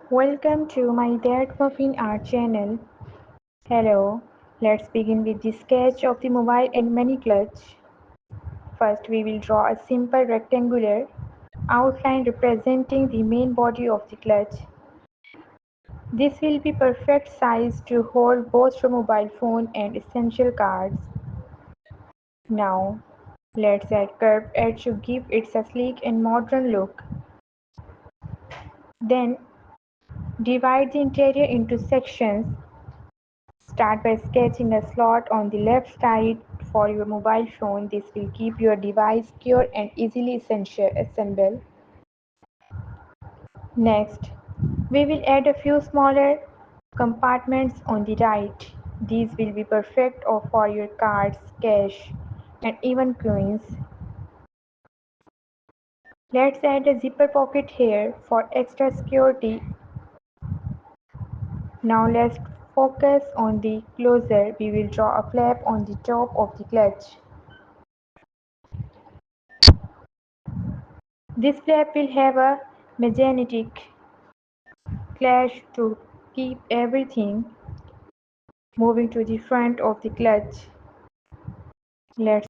Welcome to my ThatMuffinART channel. Hello, let's begin with the sketch of the mobile and mini clutch. First, we will draw a simple rectangular outline representing the main body of the clutch. This will be perfect size to hold both your mobile phone and essential cards. Now, let's add curved edge to give it a sleek and modern look. Then, divide the interior into sections. Start by sketching a slot on the left side for your mobile phone. This will keep your device secure and easily assemble. Next, we will add a few smaller compartments on the right. These will be perfect for your cards, cash, and even coins. Let's add a zipper pocket here for extra security. Now let's focus on the closer. We will draw a flap on the top of the clutch. This flap will have a magnetic clash to keep everything moving to the front of the clutch. Let's